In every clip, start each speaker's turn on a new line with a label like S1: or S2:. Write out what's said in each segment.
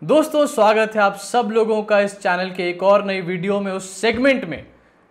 S1: दोस्तों स्वागत है आप सब लोगों का इस चैनल के एक और नई वीडियो में, उस सेगमेंट में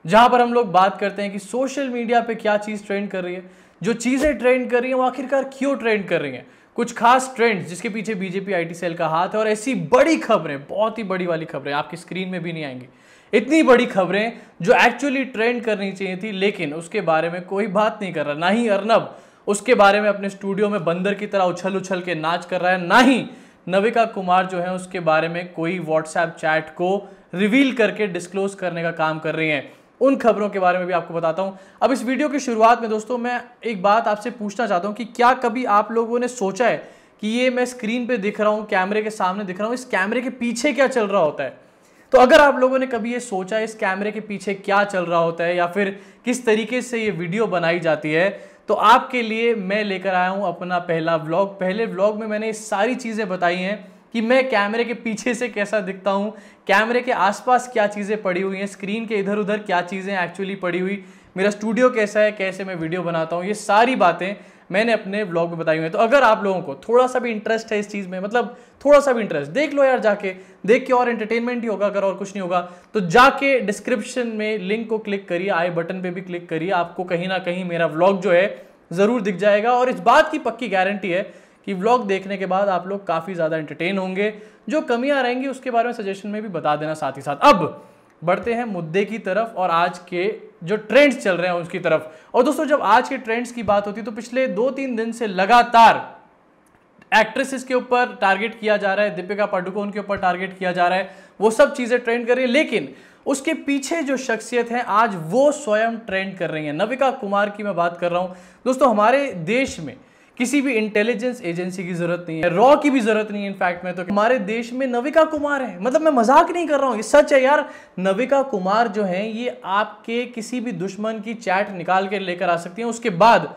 S1: जहां पर हम लोग बात करते हैं कि सोशल मीडिया पे क्या चीज़ ट्रेंड कर रही है, जो चीज़ें ट्रेंड कर रही हैं वो आखिरकार क्यों ट्रेंड कर रही हैं, कुछ खास ट्रेंड्स जिसके पीछे बीजेपी आईटी सेल का हाथ है और ऐसी बड़ी खबरें, बहुत ही बड़ी वाली खबरें आपकी स्क्रीन में भी नहीं आएंगी, इतनी बड़ी खबरें जो एक्चुअली ट्रेंड करनी चाहिए थी लेकिन उसके बारे में कोई बात नहीं कर रहा। ना ही अर्नब उसके बारे में अपने स्टूडियो में बंदर की तरह उछल उछल के नाच कर रहा है, ना ही नविका कुमार जो है उसके बारे में कोई व्हाट्सएप चैट को रिवील करके डिस्क्लोज करने का काम कर रही हैं। उन खबरों के बारे में भी आपको बताता हूं। अब इस वीडियो की शुरुआत में दोस्तों मैं एक बात आपसे पूछना चाहता हूं कि क्या कभी आप लोगों ने सोचा है कि ये मैं स्क्रीन पे दिख रहा हूं, कैमरे के सामने दिख रहा हूं, इस कैमरे के पीछे क्या चल रहा होता है? तो अगर आप लोगों ने कभी ये सोचा है इस कैमरे के पीछे क्या चल रहा होता है या फिर किस तरीके से ये वीडियो बनाई जाती है, तो आपके लिए मैं लेकर आया हूं अपना पहला व्लॉग। पहले व्लॉग में मैंने ये सारी चीज़ें बताई हैं कि मैं कैमरे के पीछे से कैसा दिखता हूं, कैमरे के आसपास क्या चीज़ें पड़ी हुई हैं, स्क्रीन के इधर उधर क्या चीज़ें एक्चुअली पड़ी हुई, मेरा स्टूडियो कैसा है, कैसे मैं वीडियो बनाता हूं, ये सारी बातें मैंने अपने व्लॉग में बताई हुई है। तो अगर आप लोगों को थोड़ा सा भी इंटरेस्ट है इस चीज़ में, मतलब थोड़ा सा भी इंटरेस्ट, देख लो यार, जाके देख के और एंटरटेनमेंट ही होगा, अगर और कुछ नहीं होगा तो जाके डिस्क्रिप्शन में लिंक को क्लिक करिए, आई बटन पे भी क्लिक करिए, आपको कहीं ना कहीं मेरा व्लॉग जो है ज़रूर दिख जाएगा। और इस बात की पक्की गारंटी है कि व्लॉग देखने के बाद आप लोग काफ़ी ज़्यादा एंटरटेन होंगे। जो कमियां रहेंगी उसके बारे में सजेशन में भी बता देना साथ ही साथ। अब बढ़ते हैं मुद्दे की तरफ और आज के जो ट्रेंड्स चल रहे हैं उसकी तरफ। और दोस्तों जब आज के ट्रेंड्स की बात होती है तो पिछले 2-3 दिन से लगातार एक्ट्रेसेस के ऊपर टारगेट किया जा रहा है, दीपिका पादुकोण के ऊपर टारगेट किया जा रहा है, वो सब चीज़ें ट्रेंड कर रही है, लेकिन उसके पीछे जो शख्सियत है आज वो स्वयं ट्रेंड कर रही है। नविका कुमार की मैं बात कर रहा हूं। दोस्तों हमारे देश में किसी भी इंटेलिजेंस एजेंसी की जरूरत नहीं है, रॉ की भी जरूरत नहीं है। इनफैक्ट में तो हमारे देश में नविका कुमार है, मतलब मैं मजाक नहीं कर रहा हूं, ये सच है यार। नविका कुमार जो है ये आपके किसी भी दुश्मन की चैट निकाल के लेकर आ सकती है, उसके बाद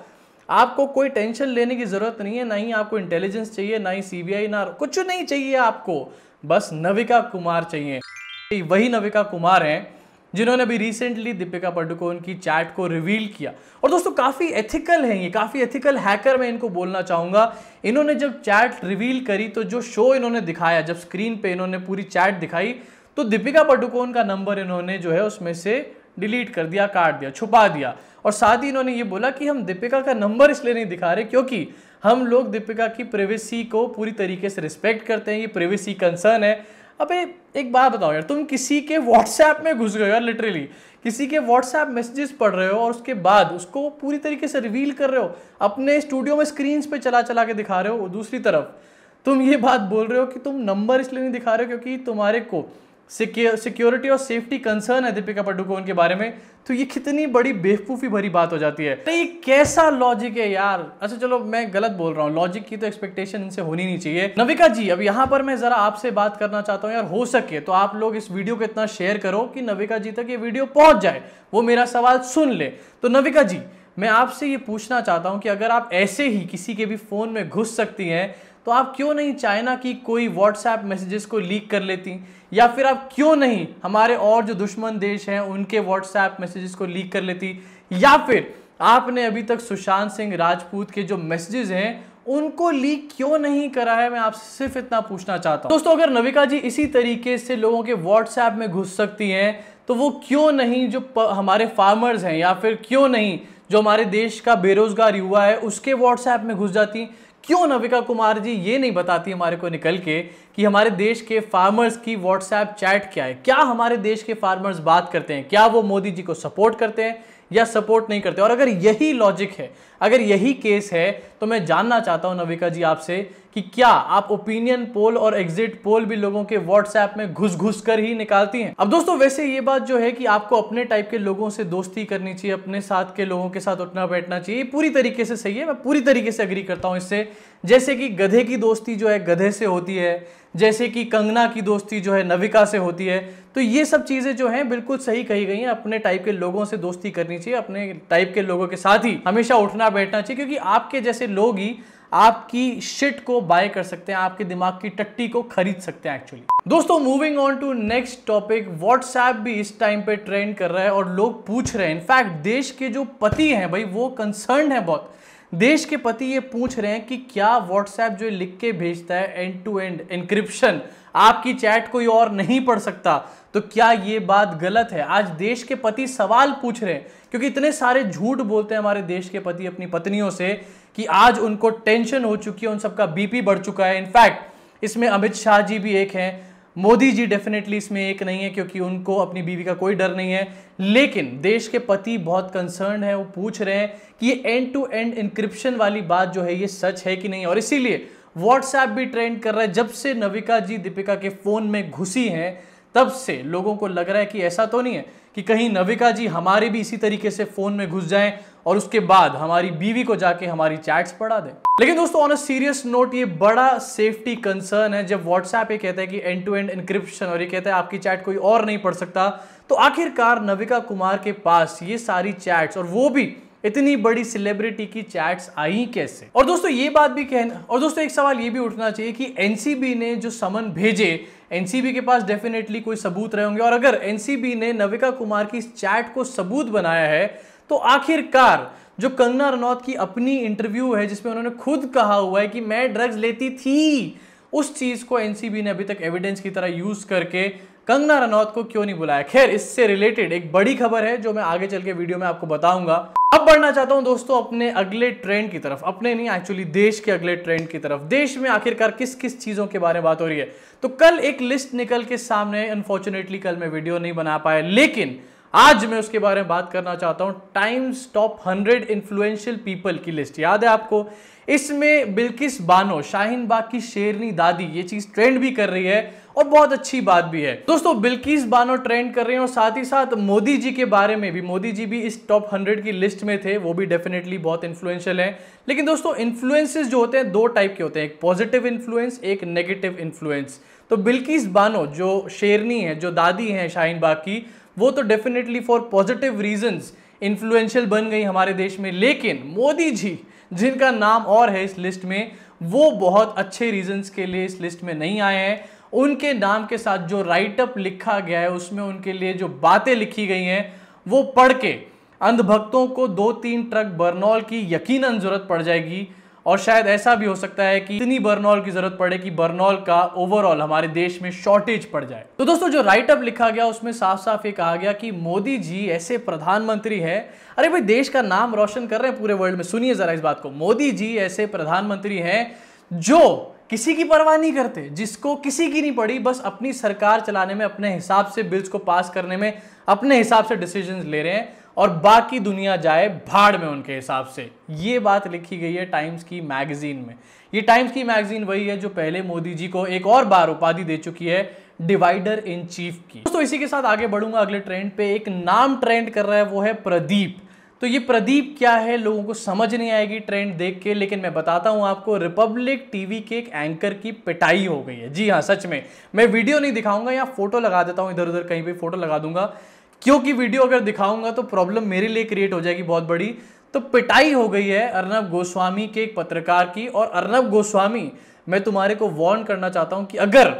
S1: आपको कोई टेंशन लेने की जरूरत नहीं है, ना ही आपको इंटेलिजेंस चाहिए, ना ही सीबीआई, ना कुछ नहीं चाहिए आपको, बस नविका कुमार चाहिए। वही नविका कुमार हैं जिन्होंने अभी रिसेंटली दीपिका पादुकोण की चैट को रिवील किया। और दोस्तों काफ़ी एथिकल हैं ये, काफ़ी एथिकल हैकर मैं इनको बोलना चाहूँगा। इन्होंने जब चैट रिवील करी तो जो शो इन्होंने दिखाया, जब स्क्रीन पे इन्होंने पूरी चैट दिखाई तो दीपिका पादुकोण का नंबर इन्होंने जो है उसमें से डिलीट कर दिया, काट दिया, छुपा दिया। और साथ ही इन्होंने ये बोला कि हम दीपिका का नंबर इसलिए नहीं दिखा रहे क्योंकि हम लोग दीपिका की प्राइवेसी को पूरी तरीके से रिस्पेक्ट करते हैं, ये प्राइवेसी कंसर्न है। अबे एक बात बताओ यार, तुम किसी के व्हाट्सएप में घुस गए यार, लिटरली किसी के व्हाट्सएप मैसेजेस पढ़ रहे हो और उसके बाद उसको पूरी तरीके से रिवील कर रहे हो, अपने स्टूडियो में स्क्रीन पे चला चला के दिखा रहे हो। दूसरी तरफ तुम ये बात बोल रहे हो कि तुम नंबर इसलिए नहीं दिखा रहे हो क्योंकि तुम्हारे को सिक्योरिटी और सेफ्टी कंसर्न है दीपिका पादुकोण के बारे में। तो ये कितनी बड़ी बेवकूफ़ी भरी बात हो जाती है। तो ये कैसा लॉजिक है यार? अच्छा चलो मैं गलत बोल रहा हूँ, लॉजिक की तो एक्सपेक्टेशन इनसे होनी नहीं चाहिए। नविका जी अब यहाँ पर मैं जरा आपसे बात करना चाहता हूँ यार, हो सके तो आप लोग इस वीडियो को इतना शेयर करो कि नविका जी तक ये वीडियो पहुंच जाए, वो मेरा सवाल सुन ले। तो नविका जी मैं आपसे ये पूछना चाहता हूँ कि अगर आप ऐसे ही किसी के भी फ़ोन में घुस सकती हैं तो आप क्यों नहीं चाइना की कोई व्हाट्सएप मैसेजेस को लीक कर लेती, या फिर आप क्यों नहीं हमारे और जो दुश्मन देश हैं उनके व्हाट्सएप मैसेजेस को लीक कर लेती, या फिर आपने अभी तक सुशांत सिंह राजपूत के जो मैसेजेस हैं उनको लीक क्यों नहीं करा है? मैं आपसे सिर्फ इतना पूछना चाहता हूं। दोस्तों अगर नविका जी इसी तरीके से लोगों के व्हाट्सएप में घुस सकती हैं तो वो क्यों नहीं जो हमारे फार्मर्स हैं या फिर क्यों नहीं जो हमारे देश का बेरोजगार युवा है उसके व्हाट्सएप में घुस जाती? क्यों नविका कुमार जी ये नहीं बताती हमारे को निकल के कि हमारे देश के फार्मर्स की व्हाट्सएप चैट क्या है? क्या हमारे देश के फार्मर्स बात करते हैं? क्या वो मोदी जी को सपोर्ट करते हैं या सपोर्ट नहीं करते? और अगर यही लॉजिक है, अगर यही केस है, तो मैं जानना चाहता हूं नविका जी आपसे कि क्या आप ओपिनियन पोल और एग्जिट पोल भी लोगों के व्हाट्सएप में घुस घुस कर ही निकालती हैं? अब दोस्तों वैसे ये बात जो है कि आपको अपने टाइप के लोगों से दोस्ती करनी चाहिए, अपने साथ के लोगों के साथ उठना बैठना चाहिए, पूरी तरीके से सही है, मैं पूरी तरीके से एग्री करता हूं इससे। जैसे कि गधे की दोस्ती जो है गधे से होती है, जैसे कि कंगना की दोस्ती जो है नविका से होती है, तो ये सब चीज़ें जो हैं बिल्कुल सही कही गई हैं। अपने टाइप के लोगों से दोस्ती करनी चाहिए, अपने टाइप के लोगों के साथ ही हमेशा उठना बैठना चाहिए, क्योंकि आपके जैसे लोग ही आपकी शिट को बाय कर सकते हैं, आपके दिमाग की टट्टी को खरीद सकते हैं एक्चुअली। दोस्तों moving on to next topic, WhatsApp भी इस टाइम पे ट्रेंड कर रहा है और लोग पूछ रहे हैं, इनफैक्ट देश के जो पति हैं भाई वो कंसर्न है बहुत। देश के पति ये पूछ रहे हैं कि क्या व्हाट्सएप जो लिख के भेजता है एंड टू एंड एन्क्रिप्शन, आपकी चैट कोई और नहीं पढ़ सकता, तो क्या ये बात गलत है? आज देश के पति सवाल पूछ रहे हैं, क्योंकि इतने सारे झूठ बोलते हैं हमारे देश के पति अपनी पत्नियों से कि आज उनको टेंशन हो चुकी है, उन सबका बीपी बढ़ चुका है। इनफैक्ट इसमें अमित शाह जी भी एक हैं, मोदी जी डेफिनेटली इसमें एक नहीं है, क्योंकि उनको अपनी बीवी का कोई डर नहीं है। लेकिन देश के पति बहुत कंसर्न है, वो पूछ रहे हैं कि ये एंड टू एंड इंक्रिप्शन वाली बात जो है ये सच है कि नहीं। और इसीलिए व्हाट्सएप भी ट्रेंड कर रहा है। जब से नविका जी दीपिका के फोन में घुसी हैं तब से लोगों को लग रहा है कि ऐसा तो नहीं है कि कहीं नविका जी हमारे भी इसी तरीके से फोन में घुस जाएं और उसके बाद हमारी बीवी को जाके हमारी चैट्स पढ़ा दें। लेकिन दोस्तों ऑन अ सीरियस नोट, ये बड़ा सेफ्टी कंसर्न है। जब व्हाट्सएप ये कहता है कि एंड टू एंड एन्क्रिप्शन और ये कहता है आपकी चैट कोई और नहीं पढ़ सकता, तो आखिरकार नविका कुमार के पास ये सारी चैट्स और वो भी इतनी बड़ी सेलिब्रिटी की चैट्स आई कैसे? और दोस्तों ये बात भी कहना, और दोस्तों एक सवाल ये भी उठना चाहिए कि एनसीबी ने जो समन भेजे, एनसीबी के पास डेफिनेटली कोई सबूत रहे होंगे, और अगर एनसीबी ने नविका कुमार की इस चैट को सबूत बनाया है तो आखिरकार जो कंगना रनौत की अपनी इंटरव्यू है जिसमें उन्होंने खुद कहा हुआ है कि मैं ड्रग्स लेती थी, उस चीज को एनसीबी ने अभी तक एविडेंस की तरह यूज करके कंगना रनौत को क्यों नहीं बुलाया? खैर, इससे रिलेटेड एक बड़ी खबर है जो मैं आगे चल के वीडियो में आपको बताऊंगा। अब बढ़ना चाहता हूं दोस्तों अपने अगले ट्रेंड की तरफ, अपने नहीं एक्चुअली देश के अगले ट्रेंड की तरफ। देश में आखिरकार किस किस चीजों के बारे में बात हो रही है? तो कल एक लिस्ट निकल के सामने, अनफॉर्चुनेटली कल मैं वीडियो नहीं बना पाया, लेकिन आज मैं उसके बारे में बात करना चाहता हूं। टाइम्स टॉप 100 इन्फ्लुएंशियल पीपल की लिस्ट याद है आपको? इसमें बिल्किस बानो, शाहीन बाग की शेरनी दादी, ये चीज ट्रेंड भी कर रही है और बहुत अच्छी बात भी है। दोस्तों बिल्किस बानो ट्रेंड कर रही है और साथ ही साथ मोदी जी के बारे में भी, मोदी जी भी इस टॉप 100 की लिस्ट में थे, वो भी डेफिनेटली बहुत इन्फ्लुएंशियल है। लेकिन दोस्तों इन्फ्लुएंसेस जो होते हैं दो टाइप के होते हैं, एक पॉजिटिव इन्फ्लुएंस, एक नेगेटिव इन्फ्लुएंस। तो बिल्किस बानो जो शेरनी है, जो दादी है शाहीन बाग की, वो तो definitely for positive reasons influential बन गई हमारे देश में। लेकिन मोदी जी, जिनका नाम और है इस लिस्ट में, वो बहुत अच्छे रीजंस के लिए इस लिस्ट में नहीं आए हैं। उनके नाम के साथ जो राइटअप लिखा गया है उसमें उनके लिए जो बातें लिखी गई हैं वो पढ़ के अंधभक्तों को 2-3 ट्रक बरनॉल की यकीनन जरूरत पड़ जाएगी। और शायद ऐसा भी हो सकता है कि इतनी बरनॉल की जरूरत पड़े कि बरनॉल का ओवरऑल हमारे देश में शॉर्टेज पड़ जाए। तो दोस्तों जो राइटअप लिखा गया उसमें साफ साफ ये कहा गया कि मोदी जी ऐसे प्रधानमंत्री हैं, अरे भाई देश का नाम रोशन कर रहे हैं पूरे वर्ल्ड में, सुनिए जरा इस बात को। मोदी जी ऐसे प्रधानमंत्री हैं जो किसी की परवाह नहीं करते, जिसको किसी की नहीं पड़ी, बस अपनी सरकार चलाने में, अपने हिसाब से बिल्स को पास करने में अपने हिसाब से डिसीजंस ले रहे हैं और बाकी दुनिया जाए भाड़ में उनके हिसाब से। ये बात लिखी गई है टाइम्स की मैगजीन में। ये टाइम्स की मैगजीन वही है जो पहले मोदी जी को एक और बार उपाधि दे चुकी है, डिवाइडर इन चीफ की। दोस्तों इसी के साथ आगे बढ़ूंगा अगले ट्रेंड पे। एक नाम ट्रेंड कर रहा है, वो है प्रदीप। तो ये प्रदीप क्या है लोगों को समझ नहीं आएगी ट्रेंड देख के, लेकिन मैं बताता हूं आपको। रिपब्लिक टीवी के एक एंकर की पिटाई हो गई है। जी हाँ, सच में। मैं वीडियो नहीं दिखाऊंगा, या फोटो लगा देता हूं, इधर उधर कहीं पे फोटो लगा दूंगा, क्योंकि वीडियो अगर दिखाऊंगा तो प्रॉब्लम मेरे लिए क्रिएट हो जाएगी बहुत बड़ी। तो पिटाई हो गई है अर्नब गोस्वामी के एक पत्रकार की। और अर्नब गोस्वामी, मैं तुम्हारे को वार्न करना चाहता हूं कि अगर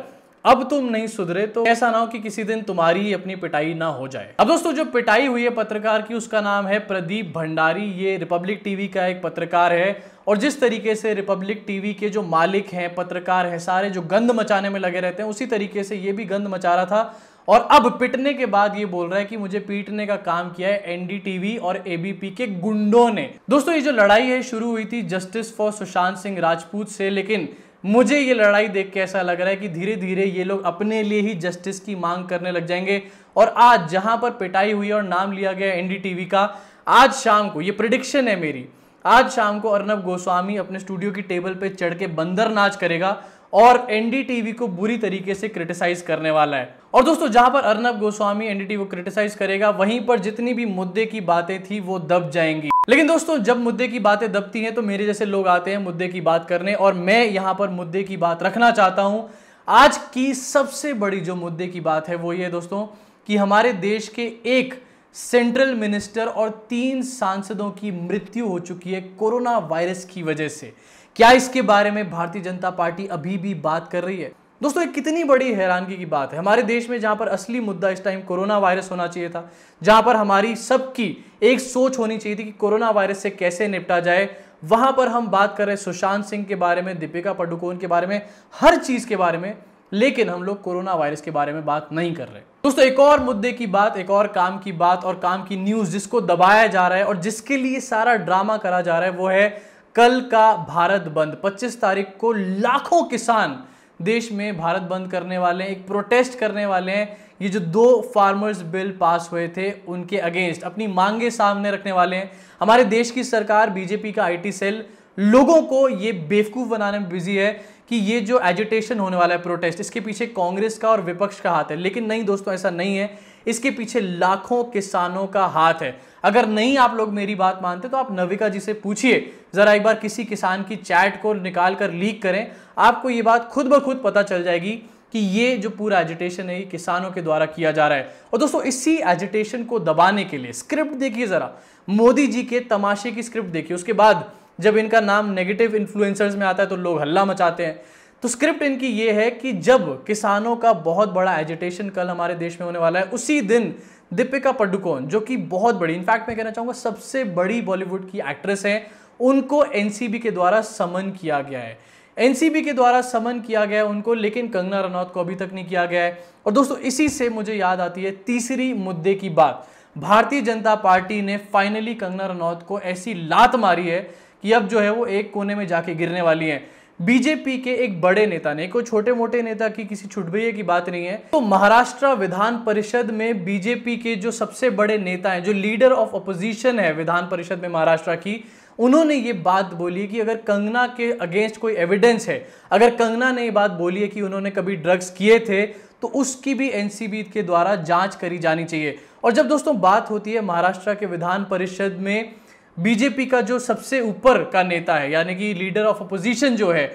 S1: अब तुम नहीं सुधरे तो ऐसा ना हो कि किसी दिन तुम्हारी ही अपनी पिटाई ना हो जाए। अब दोस्तों जो पिटाई हुई है पत्रकार की, उसका नाम है प्रदीप भंडारी। ये रिपब्लिक टीवी का एक पत्रकार है। और जिस तरीके से रिपब्लिक टीवी के जो मालिक हैं, पत्रकार हैं, सारे जो गंद मचाने में लगे रहते हैं, उसी तरीके से ये भी गंद मचा रहा था। और अब पिटने के बाद ये बोल रहा है कि मुझे पीटने का काम किया है एनडीटीवी और एबीपी के गुंडों ने। दोस्तों ये जो लड़ाई है शुरू हुई थी जस्टिस फॉर सुशांत सिंह राजपूत से, लेकिन मुझे ये लड़ाई देख के ऐसा लग रहा है कि धीरे धीरे ये लोग अपने लिए ही जस्टिस की मांग करने लग जाएंगे। और आज जहां पर पिटाई हुई और नाम लिया गया एनडीटीवी का, आज शाम को, ये प्रेडिक्शन है मेरी, आज शाम को अर्नब गोस्वामी अपने स्टूडियो की टेबल पे चढ़ के बंदर नाच करेगा और एनडीटीवी को बुरी तरीके से क्रिटिसाइज करने वाला है। और दोस्तों जहां पर अर्नब गोस्वामी एनडीटीवी को क्रिटिसाइज करेगा, वहीं पर जितनी भी मुद्दे की बातें थी वो दब जाएंगी। लेकिन दोस्तों जब मुद्दे की बातें दबती हैं तो मेरे जैसे लोग आते हैं मुद्दे की बात करने, और मैं यहां पर मुद्दे की बात रखना चाहता हूं। आज की सबसे बड़ी जो मुद्दे की बात है वो ये दोस्तों कि हमारे देश के एक सेंट्रल मिनिस्टर और 3 सांसदों की मृत्यु हो चुकी है कोरोना वायरस की वजह से। क्या इसके बारे में भारतीय जनता पार्टी अभी भी बात कर रही है? दोस्तों एक कितनी बड़ी हैरानगी की बात है। हमारे देश में जहां पर असली मुद्दा इस टाइम कोरोना वायरस होना चाहिए था, जहां पर हमारी सबकी एक सोच होनी चाहिए थी कि कोरोना वायरस से कैसे निपटा जाए, वहां पर हम बात कर रहे हैं सुशांत सिंह के बारे में, दीपिका पादुकोण के बारे में, हर चीज के बारे में, लेकिन हम लोग कोरोना वायरस के बारे में बात नहीं कर रहे। दोस्तों एक और मुद्दे की बात, एक और काम की बात और काम की न्यूज जिसको दबाया जा रहा है और जिसके लिए सारा ड्रामा करा जा रहा है वो है कल का भारत बंद। 25 तारीख को लाखों किसान देश में भारत बंद करने वाले हैं, एक प्रोटेस्ट करने वाले हैं। ये जो 2 फार्मर्स बिल पास हुए थे उनके अगेंस्ट अपनी मांगे सामने रखने वाले हैं। हमारे देश की सरकार, बीजेपी का आईटी सेल लोगों को ये बेवकूफ बनाने में बिजी है कि ये जो एजिटेशन होने वाला है, प्रोटेस्ट, इसके पीछे कांग्रेस का और विपक्ष का हाथ है। लेकिन नहीं दोस्तों, ऐसा नहीं है। इसके पीछे लाखों किसानों का हाथ है। अगर नहीं आप लोग मेरी बात मानते तो आप नविका जी से पूछिए, जरा एक बार किसी किसान की चैट को निकाल कर लीक करें, आपको ये बात खुद ब खुद पता चल जाएगी कि ये जो पूरा एजिटेशन है ये किसानों के द्वारा किया जा रहा है। और दोस्तों इसी एजिटेशन को दबाने के लिए स्क्रिप्ट देखिए, जरा मोदी जी के तमाशे की स्क्रिप्ट देखिए। उसके बाद जब इनका नाम नेगेटिव इन्फ्लुएंसर्स में आता है तो लोग हल्ला मचाते हैं। तो स्क्रिप्ट इनकी ये है कि जब किसानों का बहुत बड़ा एजिटेशन कल हमारे देश में होने वाला है, उसी दिन दीपिका पादुकोण जो कि बहुत बड़ी, इनफैक्ट मैं कहना चाहूंगा सबसे बड़ी बॉलीवुड की एक्ट्रेस है, उनको एनसीबी के द्वारा समन किया गया है। एनसीबी के द्वारा समन किया गया है उनको, लेकिन कंगना रनौत को अभी तक नहीं किया गया है। और दोस्तों इसी से मुझे याद आती है तीसरी मुद्दे की बात। भारतीय जनता पार्टी ने फाइनली कंगना रनौत को ऐसी लात मारी है कि अब जो है वो एक कोने में जाके गिरने वाली है। बीजेपी के एक बड़े नेता ने, कोई छोटे मोटे नेता की किसी छुटभैये की बात नहीं है, तो महाराष्ट्र विधान परिषद में बीजेपी के जो सबसे बड़े नेता हैं, जो लीडर ऑफ अपोजिशन है विधान परिषद में महाराष्ट्र की, उन्होंने ये बात बोली कि अगर कंगना के अगेंस्ट कोई एविडेंस है, अगर कंगना ने ये बात बोली है कि उन्होंने कभी ड्रग्स किए थे, तो उसकी भी एनसीबी के द्वारा जांच करी जानी चाहिए। और जब दोस्तों बात होती है महाराष्ट्र के विधान परिषद में बीजेपी का जो सबसे ऊपर का नेता है, यानी कि लीडर ऑफ अपोजिशन जो है,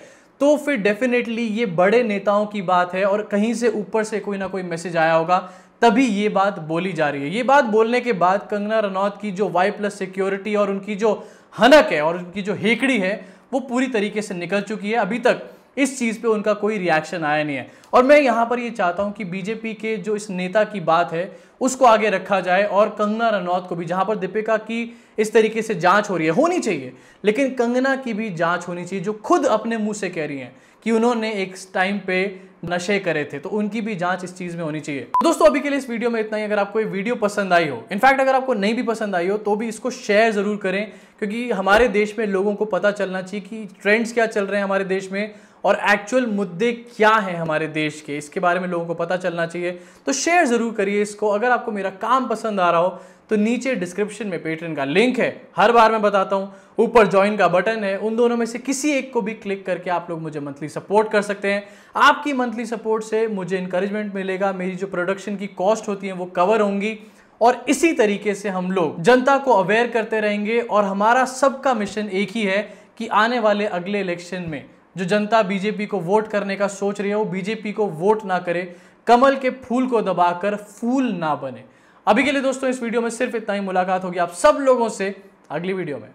S1: तो फिर डेफिनेटली ये बड़े नेताओं की बात है और कहीं से ऊपर से कोई ना कोई मैसेज आया होगा, तभी ये बात बोली जा रही है। ये बात बोलने के बाद कंगना रनौत की जो Y+ सिक्योरिटी और उनकी जो हनक है और उनकी जो हेकड़ी है वो पूरी तरीके से निकल चुकी है। अभी तक इस चीज पे उनका कोई रिएक्शन आया नहीं है। और मैं यहां पर ये चाहता हूं कि बीजेपी के जो इस नेता की बात है उसको आगे रखा जाए और कंगना रनौत को भी, जहां पर दीपिका की इस तरीके से जांच हो रही है, होनी चाहिए, लेकिन कंगना की भी जांच होनी चाहिए, जो खुद अपने मुंह से कह रही हैं कि उन्होंने एक टाइम पे नशे करे थे, तो उनकी भी जांच इस चीज में होनी चाहिए। दोस्तों अभी के लिए इस वीडियो में इतना ही। अगर आपको ये वीडियो पसंद आई हो, इनफैक्ट अगर आपको नहीं भी पसंद आई हो तो भी इसको शेयर जरूर करें, क्योंकि हमारे देश में लोगों को पता चलना चाहिए कि ट्रेंड्स क्या चल रहे हैं हमारे देश में और एक्चुअल मुद्दे क्या हैं हमारे देश के, इसके बारे में लोगों को पता चलना चाहिए। तो शेयर जरूर करिए इसको। अगर आपको मेरा काम पसंद आ रहा हो तो नीचे डिस्क्रिप्शन में पेट्रेन का लिंक है, हर बार मैं बताता हूं, ऊपर ज्वाइन का बटन है, उन दोनों में से किसी एक को भी क्लिक करके आप लोग मुझे मंथली सपोर्ट कर सकते हैं। आपकी मंथली सपोर्ट से मुझे इंकरेजमेंट मिलेगा, मेरी जो प्रोडक्शन की कॉस्ट होती है वो कवर होंगी, और इसी तरीके से हम लोग जनता को अवेयर करते रहेंगे। और हमारा सबका मिशन एक ही है कि आने वाले अगले इलेक्शन में जो जनता बीजेपी को वोट करने का सोच रही है वो बीजेपी को वोट ना करे, कमल के फूल को दबाकर फूल ना बने। अभी के लिए दोस्तों इस वीडियो में सिर्फ इतना ही। मुलाकात होगी आप सब लोगों से अगली वीडियो में।